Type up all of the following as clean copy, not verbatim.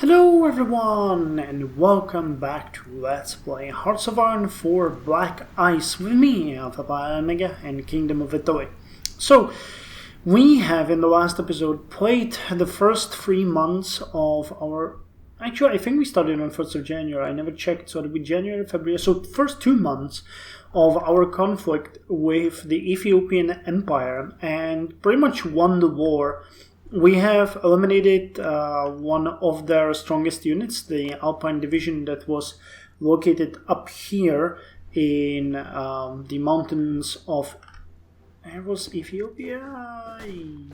Hello everyone and welcome back to Let's Play Hearts of Iron 4 Black Ice with me, Ababa and Kingdom of Italy. So, we have in the last episode played the first 3 months of our... Actually, I think we started on 1st of January, I never checked, so it'll be January, February, so the first 2 months of our conflict with the Ethiopian Empire and pretty much won the war. We have eliminated one of their strongest units, the Alpine Division that was located up here in the mountains of... Where was Ethiopia?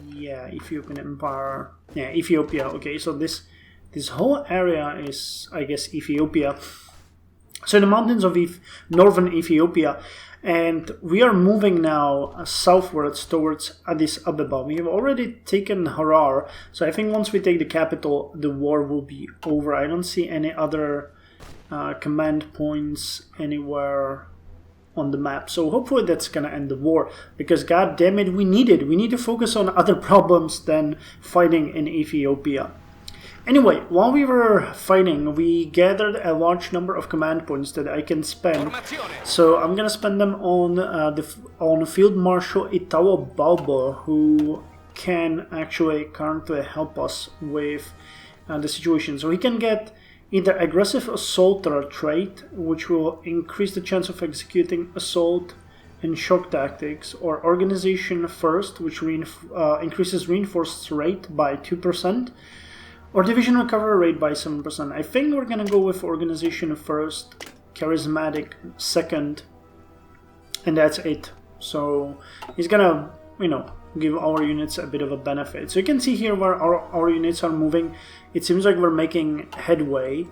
Yeah, Ethiopian Empire. Yeah, Ethiopia. Okay, so this whole area is, I guess, Ethiopia. So the mountains of northern Ethiopia. And we are moving now southwards towards Addis Ababa. We have already taken Harar, so I think once we take the capital, the war will be over. I don't see any other command points anywhere on the map, so hopefully that's gonna end the war, because god damn it, we need it. We need to focus on other problems than fighting in Ethiopia. Anyway, while we were fighting, we gathered a large number of command points that I can spend. So I'm gonna spend them on Field Marshal Italo Balbo, who can actually currently help us with the situation. So he can get either Aggressive Assaulter trait, which will increase the chance of executing assault and shock tactics, or Organization First, which increases reinforced rate by 2%. Or Division Recovery Rate by 7%. I think we're gonna go with Organization First, Charismatic Second, and that's it. So he's gonna, give our units a bit of a benefit. So you can see here where our units are moving. It seems like we're making headway.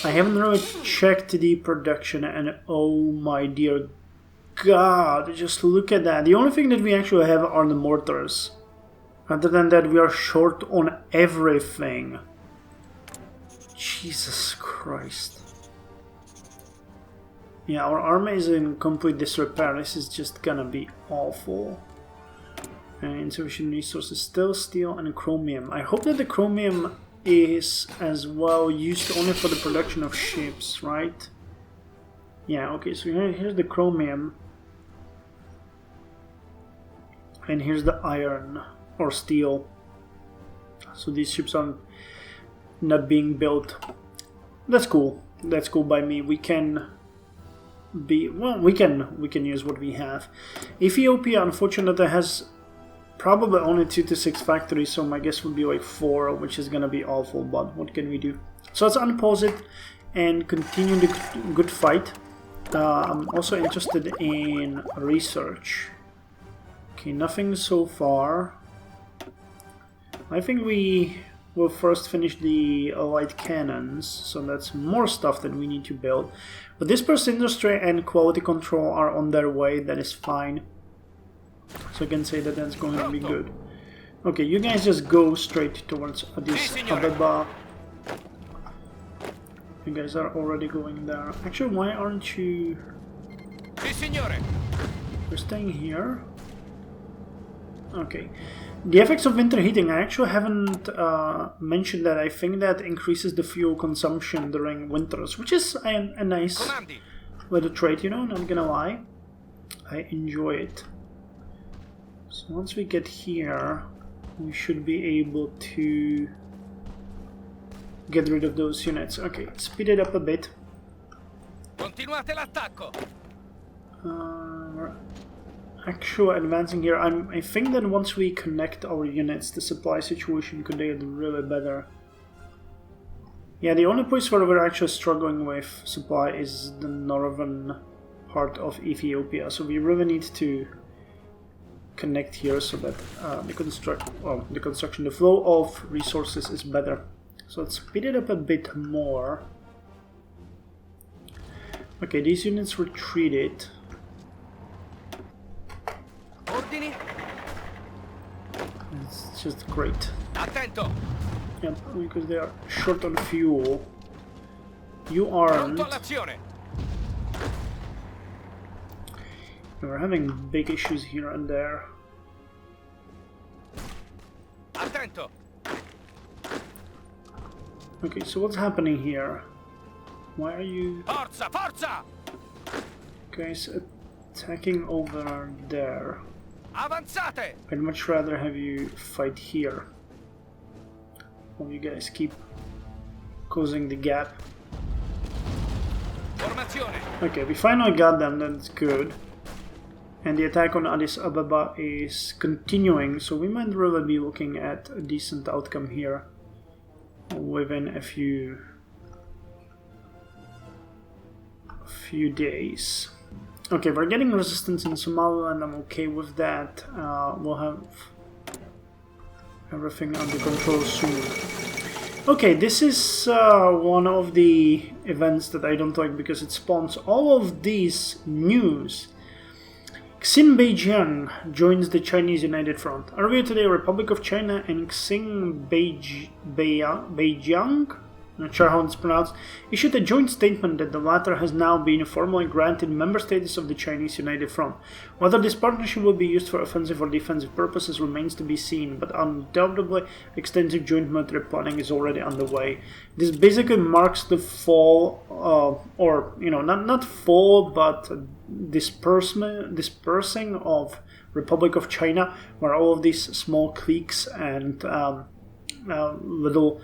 I haven't really checked the production, and oh my dear god, just look at that. The only thing that we actually have are the mortars. Other than that, we are short on everything. Jesus Christ. Yeah, our army is in complete disrepair. This is just gonna be awful. And insufficient resources, still steel and chromium. I hope that the chromium is as well used only for the production of ships, right? Yeah, okay, so here's the chromium. And here's the iron. Or steel. So these ships are not being built. That's cool. That's cool by me. We can be... Well, we can use what we have. Ethiopia, unfortunately, has probably only 2 to 6 factories, so my guess would be like 4, which is gonna be awful, but what can we do? So let's unpause it and continue the good fight. I'm also interested in research. Okay, nothing so far. I think we will first finish the light cannons, so that's more stuff that we need to build. But dispersed industry and quality control are on their way, that is fine. So I can say that that's going to be good. Okay, you guys just go straight towards Addis Ababa. You guys are already going there. Actually, why aren't you... We're staying here. Okay. The effects of winter heating, I actually haven't mentioned that. I think that increases the fuel consumption during winters, which is a nice little trait, not gonna lie. I enjoy it. So once we get here, we should be able to get rid of those units. Okay, speed it up a bit. Continuate l'attacco. Actual advancing here. I think that once we connect our units, the supply situation could get really better. Yeah, the only place where we're actually struggling with supply is the northern part of Ethiopia, so we really need to connect here so that the flow of resources is better. So let's speed it up a bit more. Okay, these units retreated. It's just great. Attento. Yeah, because they are short on fuel. You aren't. We're having big issues here and there. Attento. Okay, so what's happening here? Why are you Forza, forza! guys attacking over there? Avanzate! I'd much rather have you fight here. While you guys keep causing the gap. Formazione! Okay, we finally got them, that's good. And the attack on Addis Ababa is continuing, so we might really be looking at a decent outcome here within a few days. Okay, we're getting resistance in Somaliland, I'm okay with that. We'll have everything under control soon. Okay, this is one of the events that I don't like because it spawns all of these news. Xinjiang joins the Chinese United Front. Earlier today, Republic of China and Xinjiang, not sure how it's pronounced, issued a joint statement that the latter has now been formally granted member status of the Chinese United Front. Whether this partnership will be used for offensive or defensive purposes remains to be seen, but undoubtedly extensive joint military planning is already underway. This basically marks the fall, or not fall, but dispersing of Republic of China, where all of these small cliques and little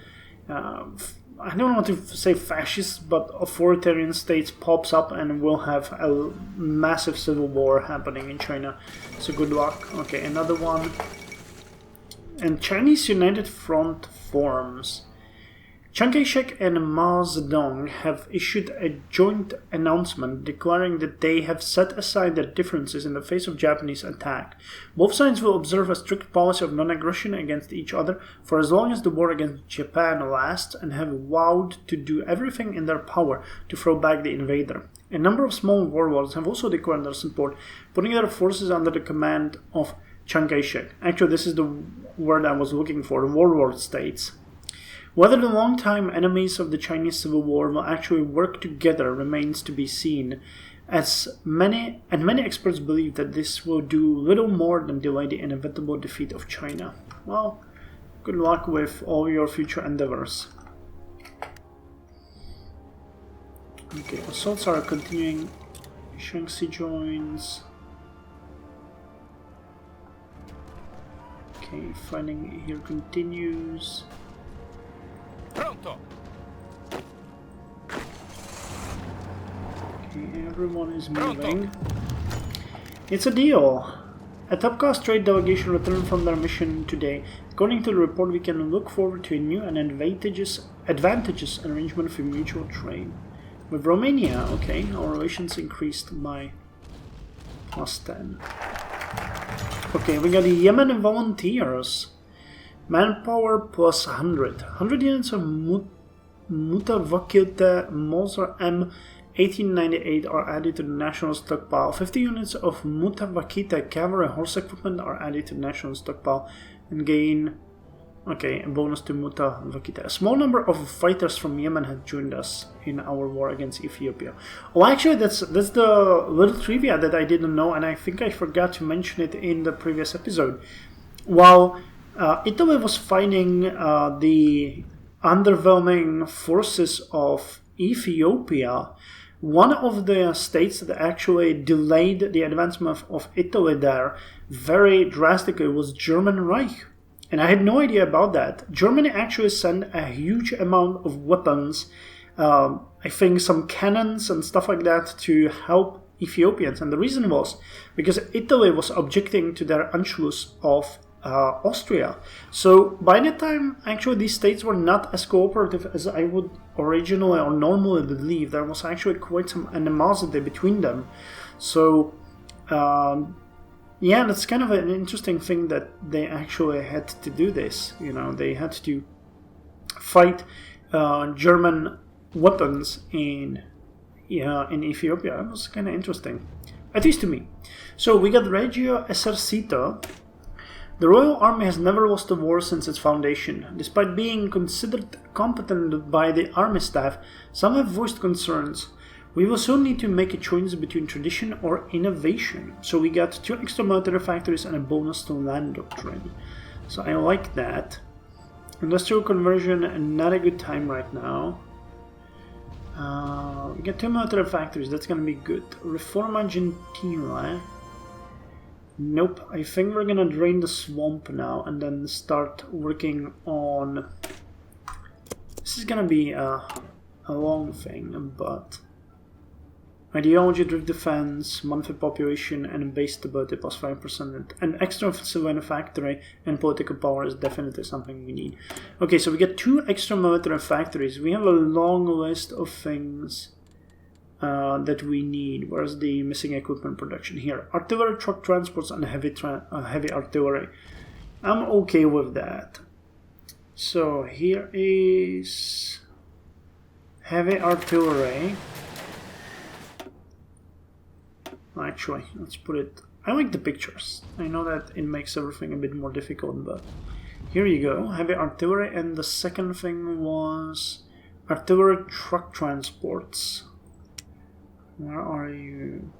I don't want to say fascist, but authoritarian states pops up and will have a massive civil war happening in China. So good luck. Okay, another one. And Chinese United Front forms. Chiang Kai-shek and Mao Zedong have issued a joint announcement declaring that they have set aside their differences in the face of Japanese attack. Both sides will observe a strict policy of non-aggression against each other for as long as the war against Japan lasts, and have vowed to do everything in their power to throw back the invader. A number of small warlords have also declared their support, putting their forces under the command of Chiang Kai-shek. Actually, this is the word I was looking for, the warlord states. Whether the longtime enemies of the Chinese Civil War will actually work together remains to be seen, as many experts believe that this will do little more than delay the inevitable defeat of China. Well, good luck with all your future endeavors. Okay, assaults are continuing. Shaanxi joins. Okay, fighting here continues. Pronto! Okay, everyone is moving. It's a deal! A top-cost trade delegation returned from their mission today. According to the report, we can look forward to a new and advantageous arrangement for mutual trade. With Romania, okay, our relations increased by +10. Okay, we got the Yemen volunteers. Manpower plus 100. 100 units of Mutawakilta Moser M 1898 are added to the national stockpile. 50 units of Mutawakita cavalry horse equipment are added to the national stockpile and gain, okay, a bonus to Mutawakita. A small number of fighters from Yemen have joined us in our war against Ethiopia. Oh, actually, that's the little trivia that I didn't know, and I think I forgot to mention it in the previous episode. While Italy was fighting the underwhelming forces of Ethiopia, one of the states that actually delayed the advancement of Italy there very drastically was German Reich. And I had no idea about that. Germany actually sent a huge amount of weapons, I think some cannons and stuff like that, to help Ethiopians. And the reason was because Italy was objecting to their Anschluss of Austria. So by the time actually these states were not as cooperative as I would originally or normally believe, there was actually quite some animosity between them. So yeah, that's kind of an interesting thing that they actually had to do this. You know, they had to fight German weapons in Ethiopia. It was kind of interesting, at least to me. So we got Regio Esercito. The Royal Army has never lost a war since its foundation. Despite being considered competent by the army staff, some have voiced concerns. We will soon need to make a choice between tradition or innovation. So we got 2 extra military factories and a bonus to land doctrine. So I like that. Industrial conversion, not a good time right now. We get 2 military factories, that's gonna be good. Reforma Gentile. Nope, I think we're gonna drain the swamp now and then start working on... This is gonna be a long thing, but... Ideology, drift defense, monthly population, and base stability plus 5%. And extra civilian factory and political power is definitely something we need. Okay, so we get 2 extra military factories. We have a long list of things that we need. Where's the missing equipment production? Here. Artillery, truck transports, and heavy artillery. I'm okay with that. So here is heavy artillery. Actually, let's put it... I like the pictures. I know that it makes everything a bit more difficult, but... Here you go, heavy artillery, and the second thing was... Artillery truck transports. Where are you?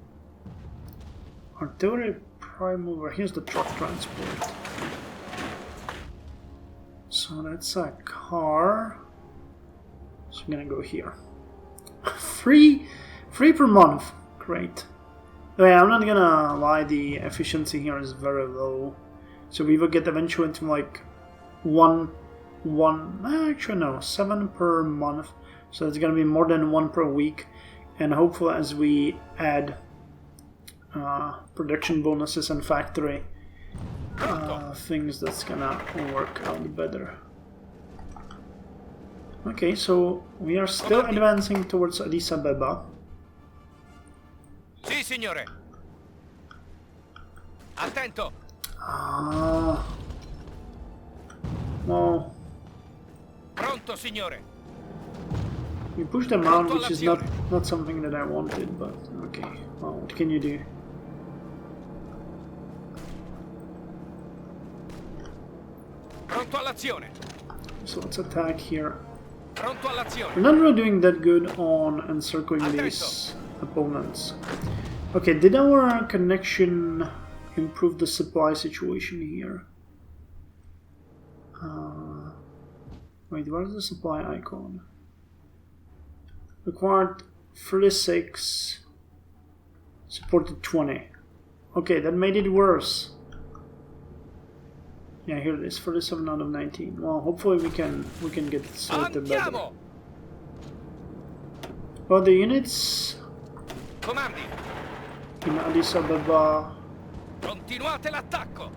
Artillery prime mover, here's the truck transport. So that's a car. So I'm gonna go here. Free per month, great. Okay, I'm not gonna lie, the efficiency here is very low. So we will get eventually to like 7 per month. So it's gonna be more than 1 per week. And hopefully as we add production bonuses and factory things, that's gonna work out better. Okay, so we are still advancing towards Addis Ababa. Sì, signore. Attento. Well, Pronto, signore. we pushed them out, which is not something that I wanted, but okay. Well, what can you do? Pronto all'azione. So let's attack here. Pronto all'azione. We're not really doing that good on encircling these opponents. Okay, did our connection improve the supply situation here? Wait, where's the supply icon? Required 36, supported 20. Okay, that made it worse. Yeah, here it is, 47 out of 19. Well, hopefully we can get it sorted better. Well, the units Comandi. in Addis Ababa. Continuate l'attacco.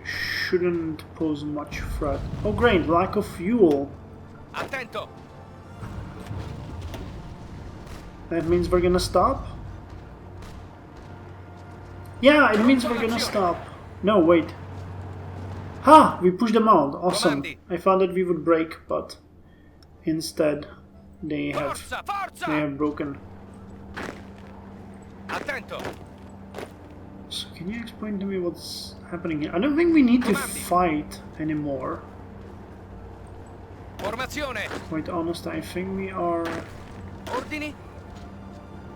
Shouldn't pose much threat. Oh great, lack of fuel. Attento. That means we're gonna stop? Yeah, it means we're gonna stop. No, wait. Ha! We pushed them out. Awesome. I thought that we would break, but instead they have broken. Attento. So can you explain to me what's happening here? I don't think we need to fight anymore. Formazione. Quite honest, I think we are Ordini.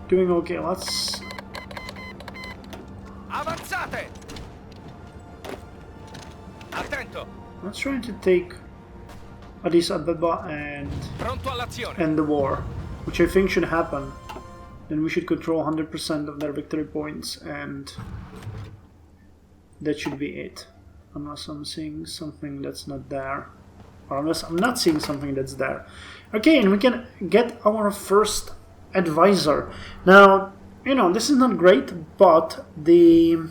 doing okay. Let's... Avanzate. Attento. Let's try to take Addis Ababa and Pronto all'azione. end the war, which I think should happen. Then we should control 100% of their victory points, and that should be it. Unless I'm seeing something that's not there. Or unless I'm not seeing something that's there. Okay, and we can get our first advisor. Now, you know, this is not great, but that's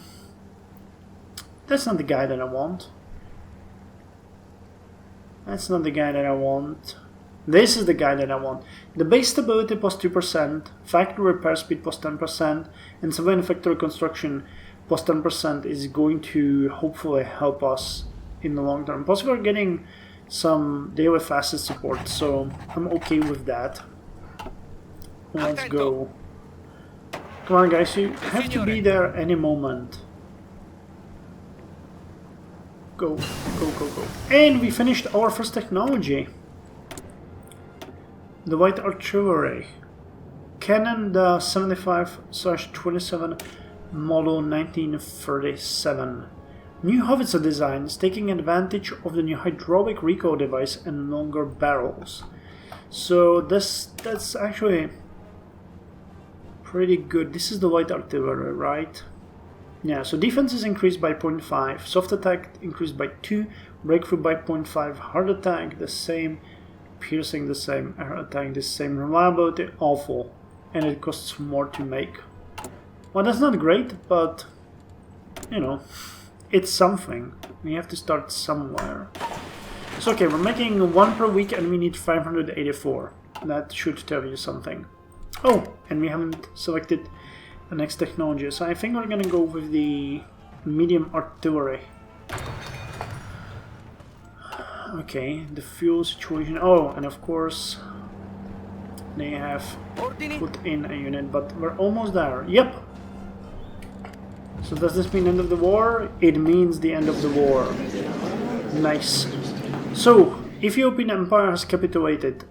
not the guy that I want. That's not the guy that I want. This is the guy that I want. The base stability plus 2%, factory repair speed plus 10%, and civilian factory construction plus 10% is going to hopefully help us in the long term. Plus we're getting some daily facet support, so I'm okay with that. Let's go. Come on guys, you have to be there any moment. Go, go, go, go. And we finished our first technology. The White Artillery. Cannon, the 75/27 model 1937. New howitzer designs taking advantage of the new hydraulic recoil device and longer barrels. So that's actually pretty good. This is the light artillery, right? Yeah, so defense is increased by 0.5, soft attack increased by 2, breakthrough by 0.5, hard attack the same, piercing the same, air attack the same, reliability awful, and it costs more to make. Well, that's not great, but you know, it's something. We have to start somewhere. So okay, we're making 1 per week and we need 584. That should tell you something. Oh, and we haven't selected the next technology, so I think we're gonna go with the medium artillery. Okay, the fuel situation. Oh, and of course they have put in a unit, but we're almost there. Yep. So does this mean end of the war? It means the end of the war. Nice. So, Ethiopian Empire has capitulated,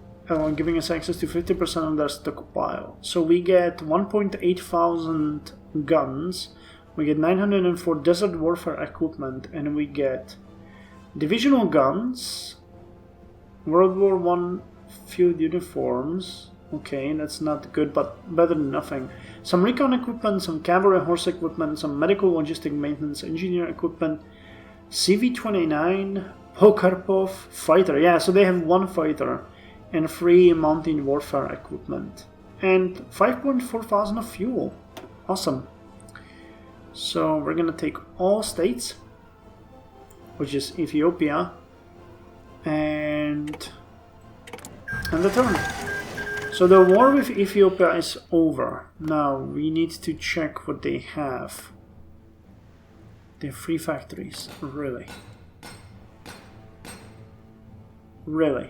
giving us access to 50% of their stockpile. So we get 1.8 thousand guns, we get 904 desert warfare equipment, and we get divisional guns, World War I field uniforms. Okay, that's not good, but better than nothing. Some recon equipment, some cavalry horse equipment, some medical logistic maintenance engineer equipment, CV-29, Pokarpov, fighter. Yeah, so they have 1 fighter and 3 mountain warfare equipment. And 5.4 thousand of fuel. Awesome. So we're gonna take all states, which is Ethiopia, and the turn. So the war with Ethiopia is over. Now we need to check what they have. They have 3 factories. Really? Really?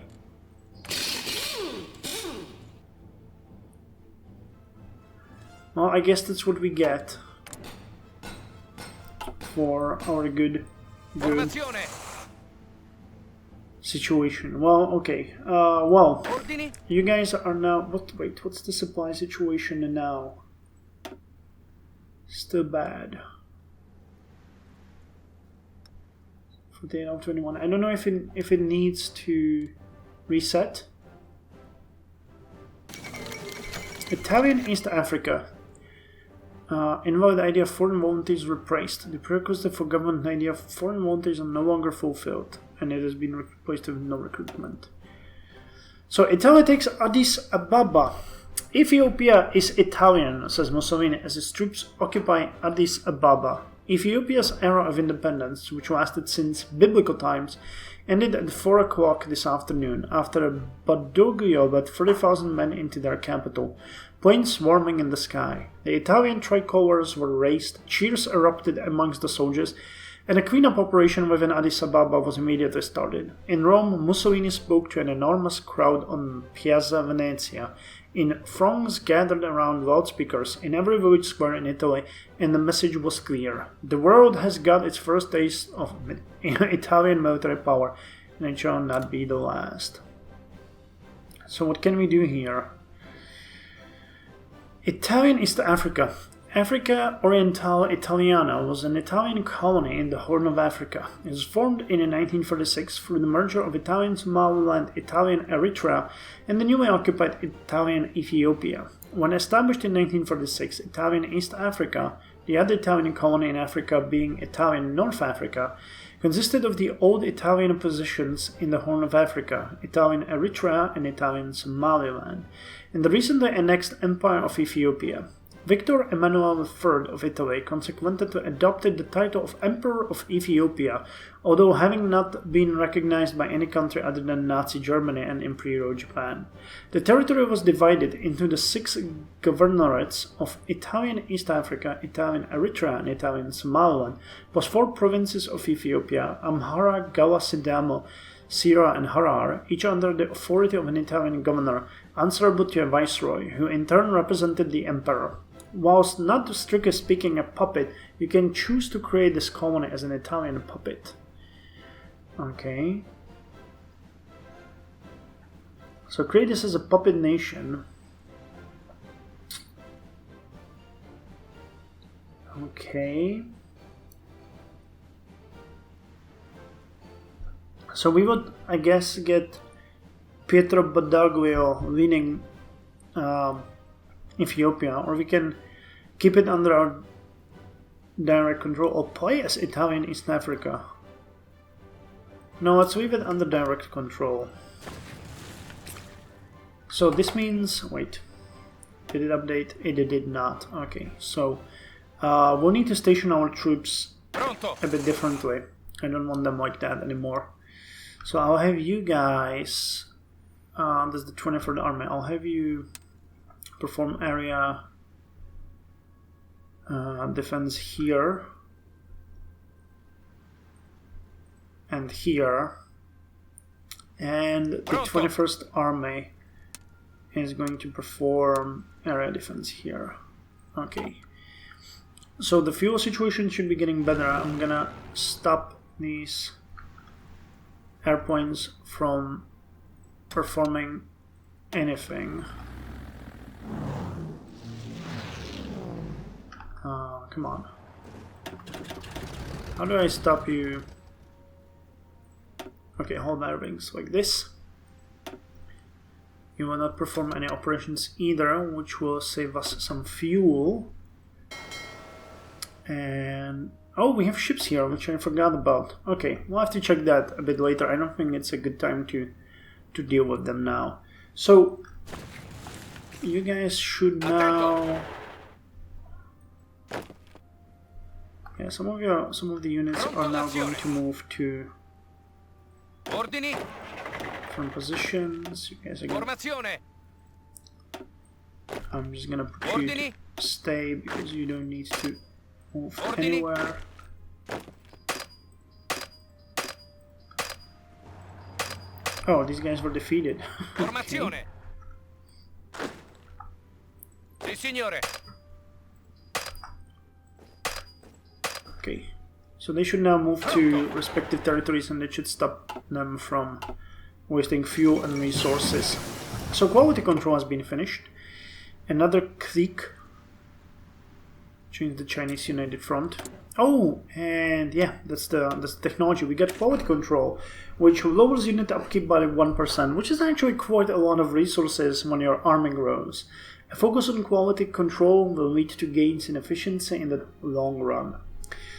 Well, I guess that's what we get for our good situation. Well, okay. Well, you guys are now... Wait, what's the supply situation now? Still bad. 48 out of 21. I don't know if it needs to reset. Italian East Africa. Invalid idea of foreign volunteers replaced. The prerequisite for government idea of foreign volunteers are no longer fulfilled, and it has been replaced with no recruitment. So Italy takes Addis Ababa. Ethiopia is Italian, says Mussolini, as his troops occupy Addis Ababa. Ethiopia's era of independence, which lasted since biblical times, ended at 4 o'clock this afternoon after a Badoglio led 30,000 men into their capital, planes swarming in the sky. The Italian tricolors were raised, cheers erupted amongst the soldiers, and a cleanup operation within Addis Ababa was immediately started. In Rome, Mussolini spoke to an enormous crowd on Piazza Venezia, in throngs gathered around loudspeakers in every village square in Italy, and the message was clear. The world has got its first taste of Italian military power, and it shall not be the last. So what can we do here? Italian East Africa. Africa Orientale Italiana was an Italian colony in the Horn of Africa. It was formed in 1946 through the merger of Italian Somaliland, Italian Eritrea, and the newly occupied Italian Ethiopia. When established in 1946, Italian East Africa, the other Italian colony in Africa being Italian North Africa, consisted of the old Italian positions in the Horn of Africa, Italian Eritrea and Italian Somaliland, and the recently annexed Empire of Ethiopia. Victor Emmanuel III of Italy consequently adopted the title of Emperor of Ethiopia, although having not been recognized by any country other than Nazi Germany and Imperial Japan. The territory was divided into the 6 governorates of Italian East Africa, Italian Eritrea, and Italian Somaliland, plus 4 provinces of Ethiopia, Amhara, Gawa, Sidamo, Sira, and Harar, each under the authority of an Italian governor, answerable to a viceroy, who in turn represented the emperor. Whilst not strictly speaking a puppet, you can choose to create this colony as an Italian puppet. Okay. So create this as a puppet nation. Okay. So we would, I guess, get Pietro Badoglio leading Ethiopia, or we can keep it under our direct control or play as Italian East Africa. No, let's leave it under direct control. So this means, wait, did it update? It did not. Okay, so we'll need to station our troops a bit differently. I don't want them like that anymore. So I'll have you guys, this is the 23rd Army, I'll have you perform area defense here and here, and the 21st Army is going to perform area defense here. Okay, so the fuel situation should be getting better. I'm gonna stop these airplanes from performing anything. Come on. How do I stop you? Okay, hold my rings like this. You will not perform any operations either, which will save us some fuel. And oh, we have ships here, which I forgot about. Okay, we'll have to check that a bit later. I don't think it's a good time to deal with them now. So you guys should now. Yeah, some of the units are now going to move to different positions. You guys are going. I'm just gonna put you to stay because you don't need to move anywhere. Oh, these guys were defeated. Okay. Sì, signore. Okay, so they should now move to respective territories, and that should stop them from wasting fuel and resources. So quality control has been finished. Another click. Change the Chinese United Front. Oh, and yeah, that's the technology. We get quality control, which lowers unit upkeep by 1%, which is actually quite a lot of resources when your army grows. A focus on quality control will lead to gains in efficiency in the long run.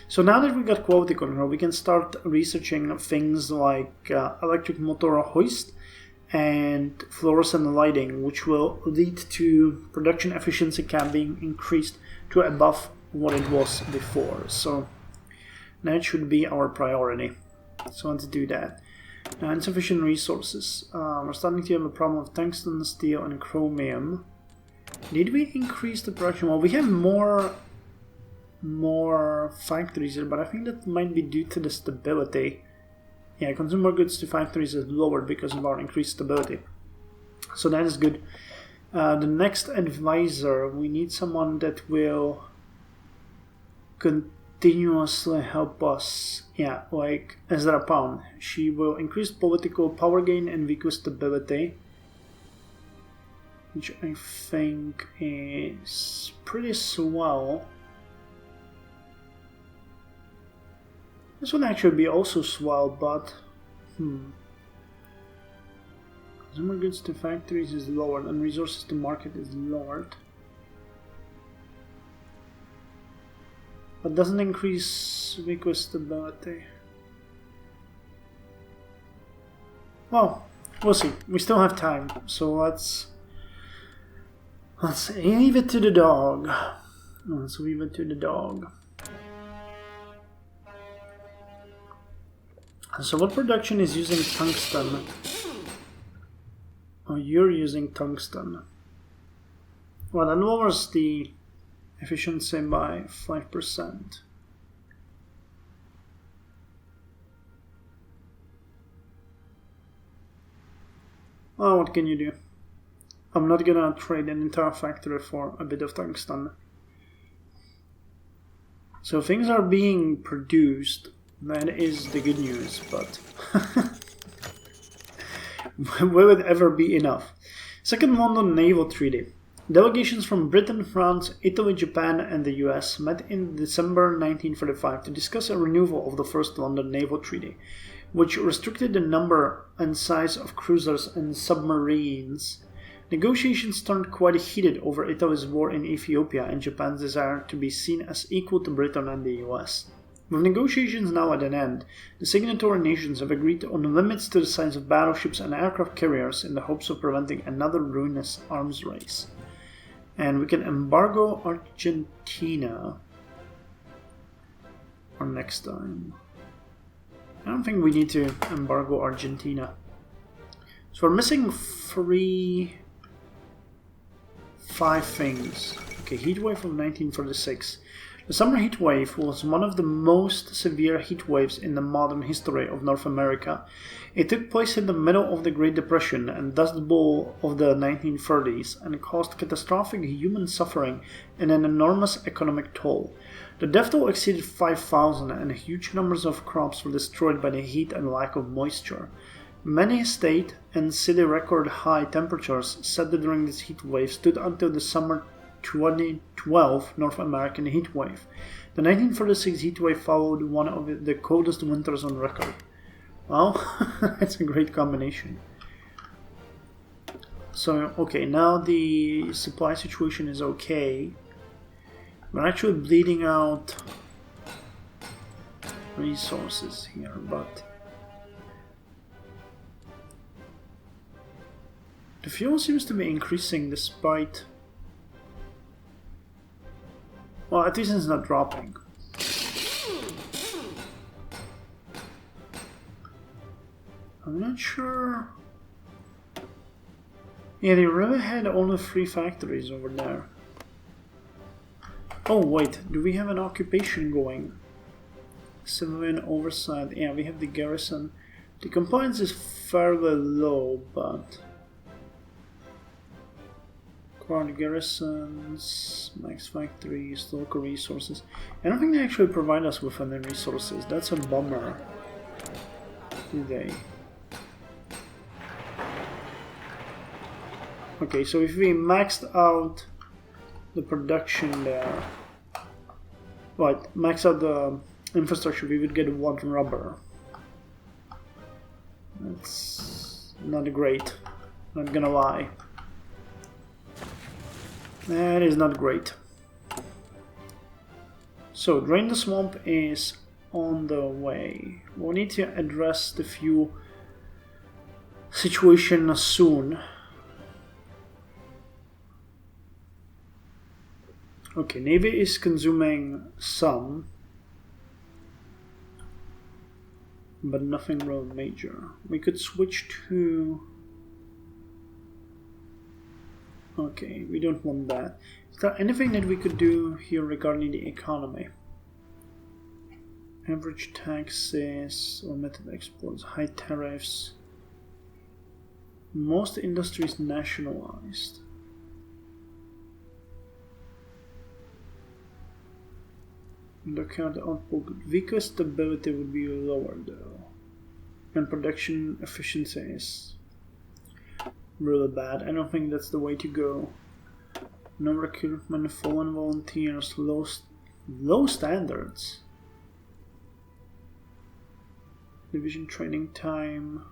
So now that we got quality control, we can start researching things like electric motor hoist and fluorescent lighting, which will lead to production efficiency cap being increased to above what it was before. So that should be our priority. So let's do that. Now, insufficient resources. We're starting to have a problem of tungsten, steel, and chromium. Did we increase the production? Well, we have more factories here, but I think that might be due to the stability. Yeah, consumer goods to factories is lowered because of our increased stability. So that is good. The next advisor, we need someone that will continuously help us. Yeah, like Ezra Pound. She will increase political power gain and vehicle stability, which I think is pretty swell. This would actually be also swell, but consumer goods to factories is lowered and resources to market is lowered. But doesn't increase vehicle stability. Well, we'll see. We still have time, so let's leave it to the dog. Let's leave it to the dog. So what production is using tungsten? Oh, you're using tungsten. Well, that lowers the efficiency by 5%. Well, what can you do? I'm not gonna trade an entire factory for a bit of tungsten. So things are being produced. That is the good news, but will it ever be enough? Second London Naval Treaty. Delegations from Britain, France, Italy, Japan, and the US met in December 1945 to discuss a renewal of the First London Naval Treaty, which restricted the number and size of cruisers and submarines. Negotiations turned quite heated over Italy's war in Ethiopia and Japan's desire to be seen as equal to Britain and the US. With negotiations now at an end, the signatory nations have agreed on limits to the size of battleships and aircraft carriers in the hopes of preventing another ruinous arms race. And we can embargo Argentina for next time. I don't think we need to embargo Argentina. So we're missing 5 things. Okay, heatwave of 1946. The summer heat wave was one of the most severe heat waves in the modern history of North America. It took place in the middle of the Great Depression and Dust Bowl of the 1930s and caused catastrophic human suffering and an enormous economic toll. The death toll exceeded 5,000 and huge numbers of crops were destroyed by the heat and lack of moisture. Many state and city record high temperatures set during this heat wave stood until the summer 2012 North American heat wave. The 1946 heat wave followed one of the coldest winters on record. Well, that's a great combination. So, okay, now the supply situation is okay. We're actually bleeding out resources here, but the fuel seems to be increasing despite... Well, at least it's not dropping. I'm not sure... Yeah, they really had only 3 factories over there. Oh wait, do we have an occupation going? Civilian oversight. Yeah, we have the garrison. The compliance is fairly low, but... Acquired garrisons, max factories, local resources. I don't think they actually provide us with any resources. That's a bummer. Do they? Okay, so if we maxed out the production there, right, max out the infrastructure, we would get 1 rubber. That's not great, not gonna lie. That is not great. So, Drain the Swamp is on the way. We'll need to address the fuel situation soon. Okay, Navy is consuming some, but nothing real major. We could switch to... Okay, we don't want that. Is there anything that we could do here regarding the economy? Average taxes, omitted exports, high tariffs. Most industries nationalized. Dockyard output, vehicle stability would be lower though. And production efficiency is really bad. I don't think that's the way to go. No recruitment, fallen volunteers, low standards. Division training time,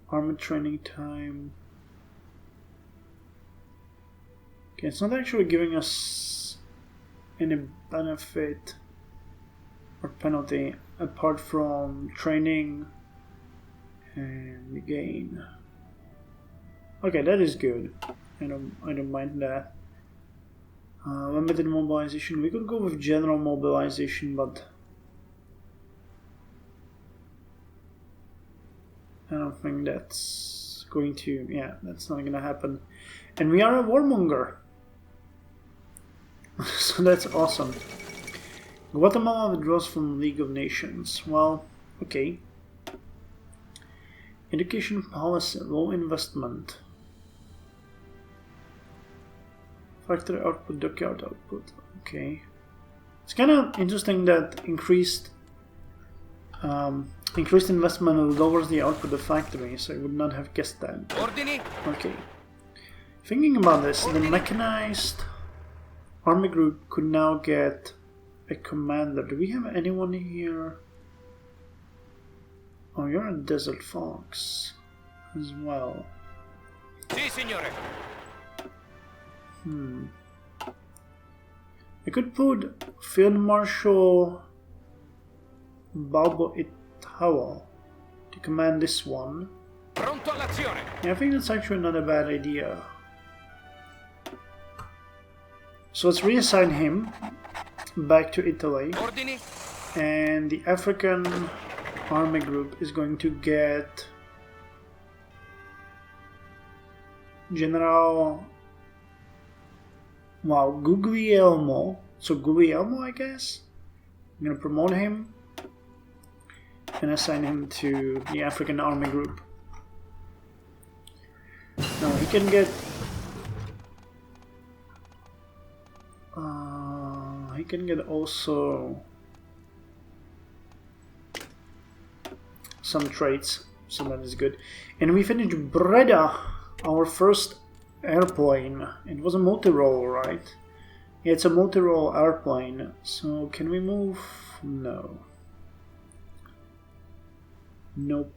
army training time. Okay, it's not actually giving us any benefit or penalty apart from training and gain. Okay, that is good. I don't mind that. Limited mobilization. We could go with general mobilization, but I don't think that's going to. Yeah, that's not going to happen. And we are a warmonger. So that's awesome. Guatemala withdraws from League of Nations. Well, okay. Education policy, low investment. Factory output, dockyard output. Okay. It's kind of interesting that increased investment lowers the output of factories. I would not have guessed that. Okay. Thinking about this, the mechanized army group could now get a commander. Do we have anyone here? Oh, you're a desert fox as well. Si, signore. I could put Field Marshal Balbo Itawa to command this one. Pronto all'azione. Yeah, I think that's actually not a bad idea. So let's reassign him back to Italy. Ordini. And the African army group is going to get General Guglielmo. So Guglielmo, I guess. I'm gonna promote him and assign him to the African army group. Now he can get also some traits, so that is good. And we finished Breda, our first airplane. It was a multi-role, right? Yeah, it's a multi-role airplane. So can we move? No. Nope.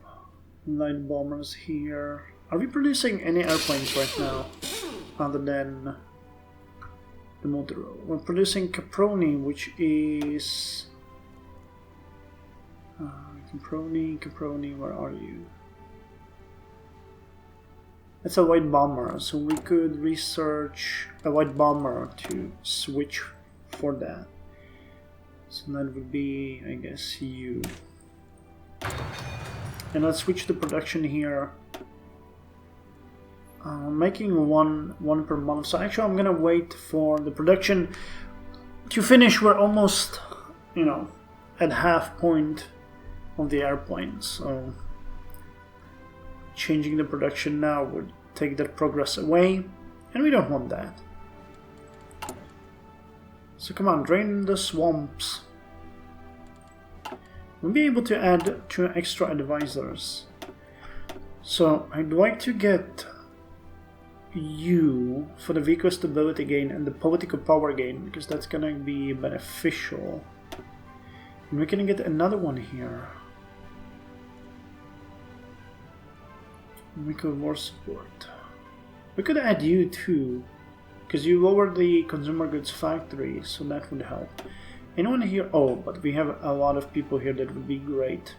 Light bombers here. Are we producing any airplanes right now other than the multi-role? We're producing Caproni, which is Caproni, where are you? That's a white bomber, so we could research a white bomber to switch for that. So that would be, I guess, you. And let's switch the production here. Making one per month. So actually, I'm gonna wait for the production to finish. We're almost, at half point of the airplane. So changing the production now would take that progress away, and we don't want that. So come on, drain the swamps. We'll be able to add 2 extra advisors. So I'd like to get you for the vehicle stability gain and the political power gain, because that's gonna be beneficial. And we can get another one here. We could war support. We could add you too, because you lowered the consumer goods factory, so that would help. Anyone here? Oh, but we have a lot of people here that would be great.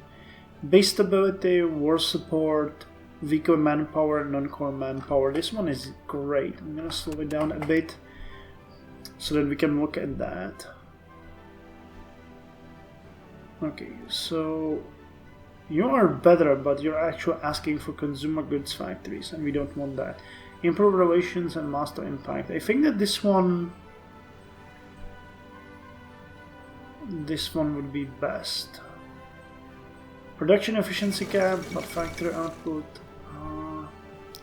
Base stability, war support, vehicle manpower, non-core manpower. This one is great. I'm gonna slow it down a bit so that we can look at that. Okay, so you are better, but you're actually asking for consumer goods factories, and we don't want that. Improve relations and master impact. I think that this one would be best. Production efficiency cap, but factory output.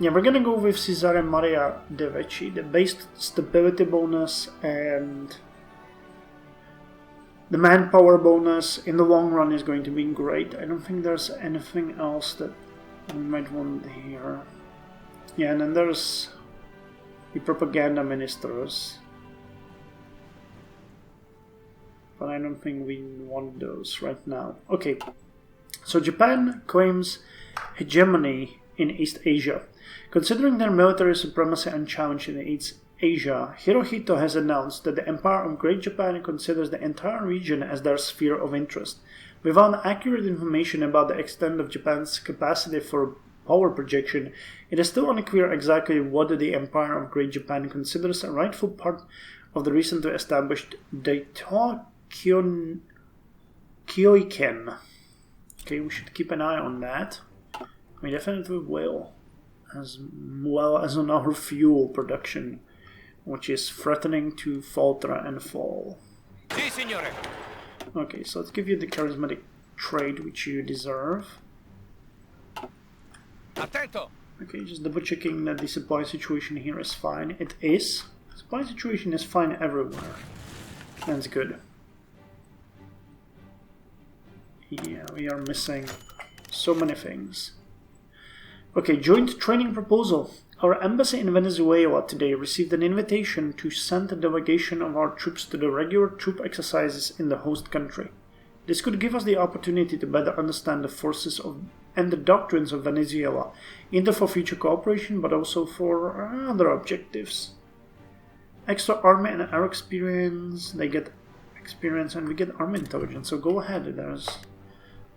Yeah, we're gonna go with Cesare Maria De Vecchi. The base stability bonus and the manpower bonus in the long run is going to be great. I don't think there's anything else that we might want here. Yeah, and then there's the propaganda ministers. But I don't think we want those right now. Okay, so Japan claims hegemony in East Asia. Considering their military supremacy unchallenged in East Asia, Hirohito has announced that the Empire of Great Japan considers the entire region as their sphere of interest. Without accurate information about the extent of Japan's capacity for power projection, it is still unclear exactly what the Empire of Great Japan considers a rightful part of the recently established Daito Kyoiken. Okay, we should keep an eye on that. We definitely will, as well as on our fuel production, which is threatening to falter and fall. Si, signore. Okay, so let's give you the charismatic trait which you deserve. Attento. Okay, just double checking that the supply situation here is fine. It is. Supply situation is fine everywhere. That's good. Yeah, we are missing so many things. Okay, joint training proposal. Our embassy in Venezuela today received an invitation to send a delegation of our troops to the regular troop exercises in the host country. This could give us the opportunity to better understand the forces of and the doctrines of Venezuela, either for future cooperation but also for other objectives. Extra army and air experience, they get experience and we get army intelligence, so go ahead, there's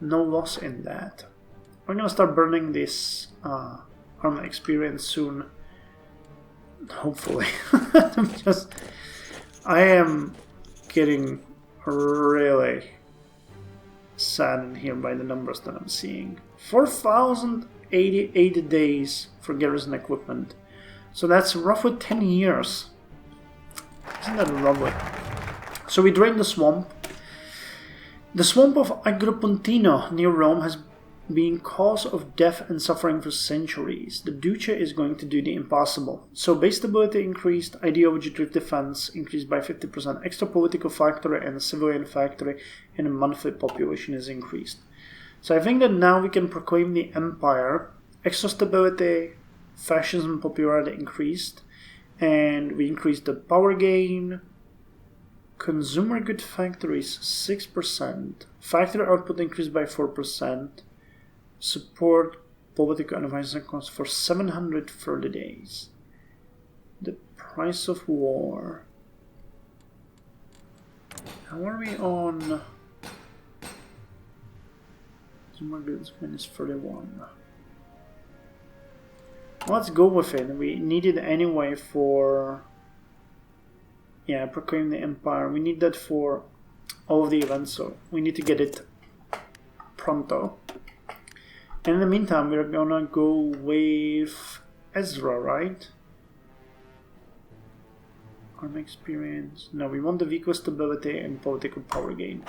no loss in that. We're gonna start burning this army experience soon, hopefully. I am getting really saddened here by the numbers that I'm seeing. 4,088 days for garrison equipment. So that's roughly 10 years. Isn't that lovely? So we drained the swamp. The swamp of Agripontino near Rome has been cause of death and suffering for centuries. The Duce is going to do the impossible. So base stability increased, ideology-driven defense increased by 50%, extra political factory and civilian factory, and the monthly population is increased. So I think that now we can proclaim the empire. Extra stability, fascism popularity increased, and we increased the power gain. Consumer good factories 6%, factory output increased by 4%, support political advisor costs for 730 days. The price of war. How are we on? Consumer goods minus 31. Let's go with it. We need it anyway for... Yeah, proclaim the empire. We need that for all of the events, so we need to get it pronto. And in the meantime, we're gonna go with Ezra, right? Army experience. No, we want the vehicle stability and political power gain.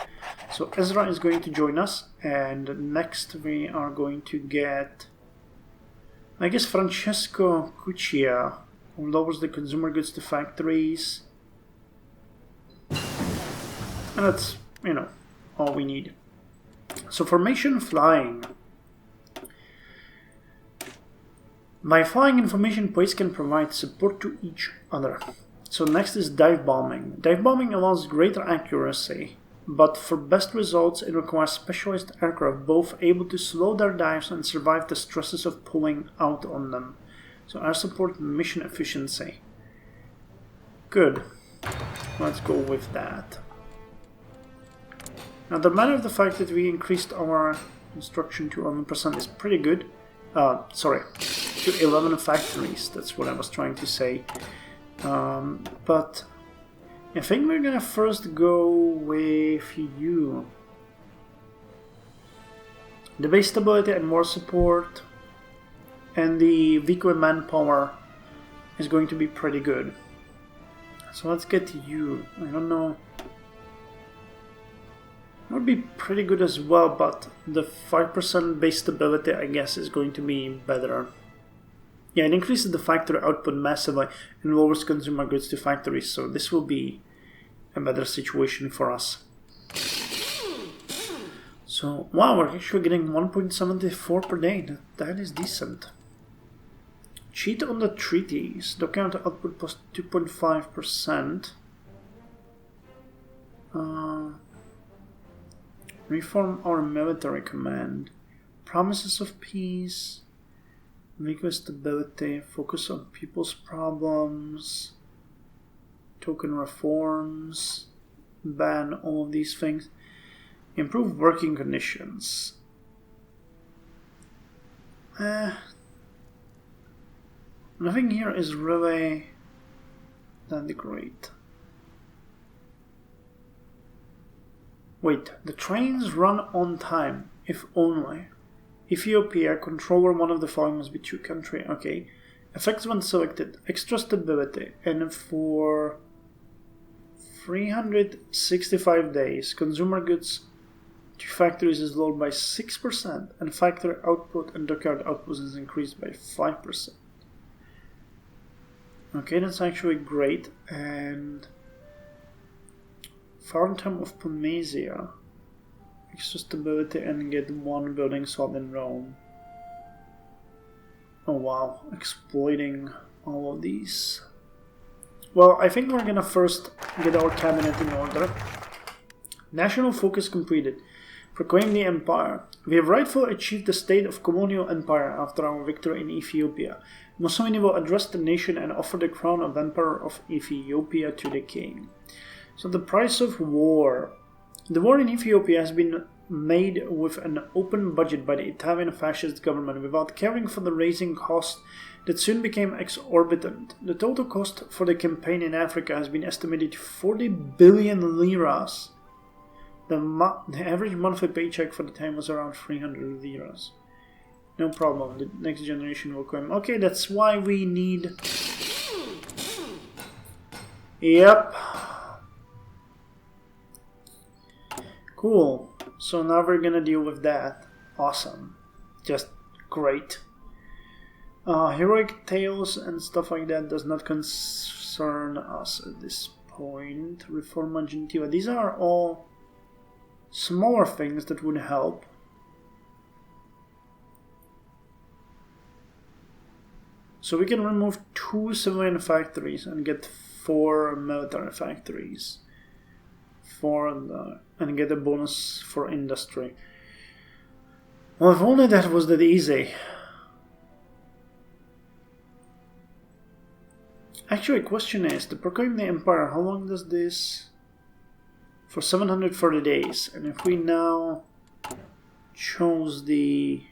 So Ezra is going to join us, and next we are going to get, I guess, Francesco Cuccia, who lowers the consumer goods to factories. And that's, you know, all we need. So formation flying. By flying, information planes can provide support to each other. So next is dive bombing. Dive bombing allows greater accuracy, but for best results it requires specialized aircraft both able to slow their dives and survive the stresses of pulling out on them. So air support mission efficiency. Good. Let's go with that. Now the matter of the fact that we increased our construction to 11% is pretty good. Sorry, to 11 factories, that's what I was trying to say. But I think we're gonna first go with you. The base stability and war support and the vehicle manpower is going to be pretty good. So let's get you. I don't know. Would be pretty good as well, but the 5% base stability, I guess, is going to be better. Yeah, it increases the factory output massively and lowers consumer goods to factories, so this will be a better situation for us. So, wow, we're actually getting 1.74 per day. That is decent. Cheat on the treaties. Document output plus 2.5%. Reform our military command. Promises of peace. Vehicle stability. Focus on people's problems. Token reforms. Ban all of these things. Improve working conditions. Nothing here is really that great. Wait, the trains run on time, if only. Ethiopia, controller one of the following must be true country. Okay. Effects when selected, extra stability, and for 365 days, consumer goods to factories is lowered by 6%, and factory output and dockyard output is increased by 5%. Okay, that's actually great. And farm time of Pomezia, extra stability, and get one building sold in Rome. Oh wow, exploiting all of these. Well, I think we're gonna first get our cabinet in order. National focus completed. Proclaim the empire. We have rightfully achieved the state of colonial empire after our victory in Ethiopia. Mussolini will address the nation and offer the crown of Emperor of Ethiopia to the king. So the price of war. The war in Ethiopia has been made with an open budget by the Italian fascist government without caring for the raising costs that soon became exorbitant. The total cost for the campaign in Africa has been estimated to 40 billion liras. The average monthly paycheck for the time was around 300 liras. No problem, the next generation will claim. Okay, that's why we need... Yep. Cool. So now we're gonna deal with that. Awesome. Just great. Heroic tales and stuff like that does not concern us at this point. Reforma Gentiva. These are all smaller things that would help. So we can remove 2 civilian factories and get 4 military factories. And get a bonus for industry. Well, if only that was that easy. Actually, question is, to proclaim the empire, how long does this... For 730 days. And if we now chose the...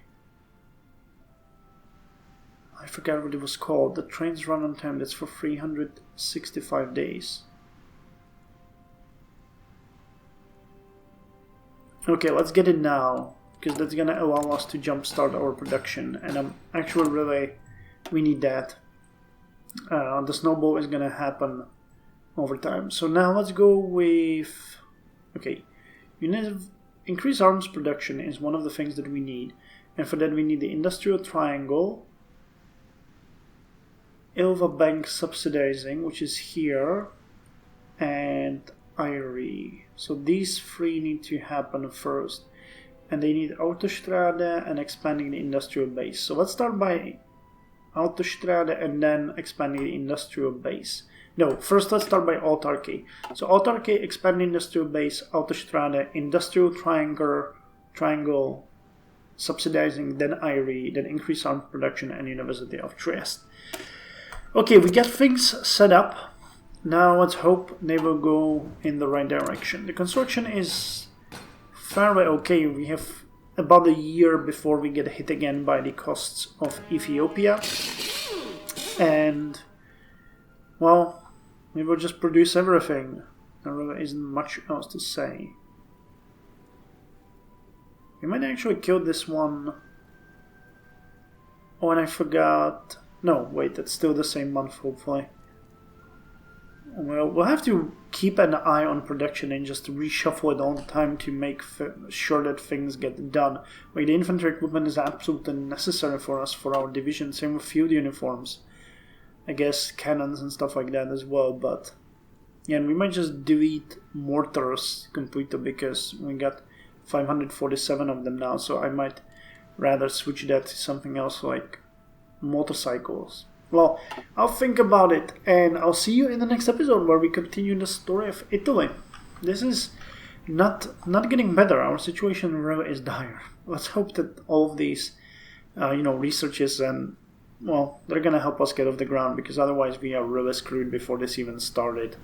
I forgot what it was called. The trains run on time. That's for 365 days. Okay, let's get it now. Because that's going to allow us to jumpstart our production. And I'm actually really... We need that. The snowball is going to happen over time. So now let's go with... Okay, increase arms production is one of the things that we need. And for that we need the industrial triangle. Ilva Bank subsidizing, which is here. And IRE. So these 3 need to happen first. And they need Autostrade and expanding the industrial base. So let's start by Autostrade and then expanding the industrial base. No, first let's start by autarky. So autarky, expand industrial base, Autostrade, industrial triangle, subsidizing, then IRE, then increase arms production and University of Trieste. Okay, we got things set up. Now let's hope they will go in the right direction. The construction is fairly okay. We have about a year before we get hit again by the costs of Ethiopia. And, well, we will just produce everything. There really isn't much else to say. We might actually kill this one. Oh, and I forgot... No, wait, that's still the same month, hopefully. Well, we'll have to keep an eye on production and just reshuffle it all the time to make sure that things get done. Like, the infantry equipment is absolutely necessary for us, for our division. Same with field uniforms. I guess cannons and stuff like that as well, but... Yeah, and we might just delete mortars completely because we got 547 of them now, so I might rather switch that to something else like motorcycles. Well, I'll think about it, and I'll see you in the next episode where we continue the story of Italy. This is not getting better. Our situation really is dire. Let's hope that all of these, researches and, well, they're gonna help us get off the ground, because otherwise we are really screwed before this even started.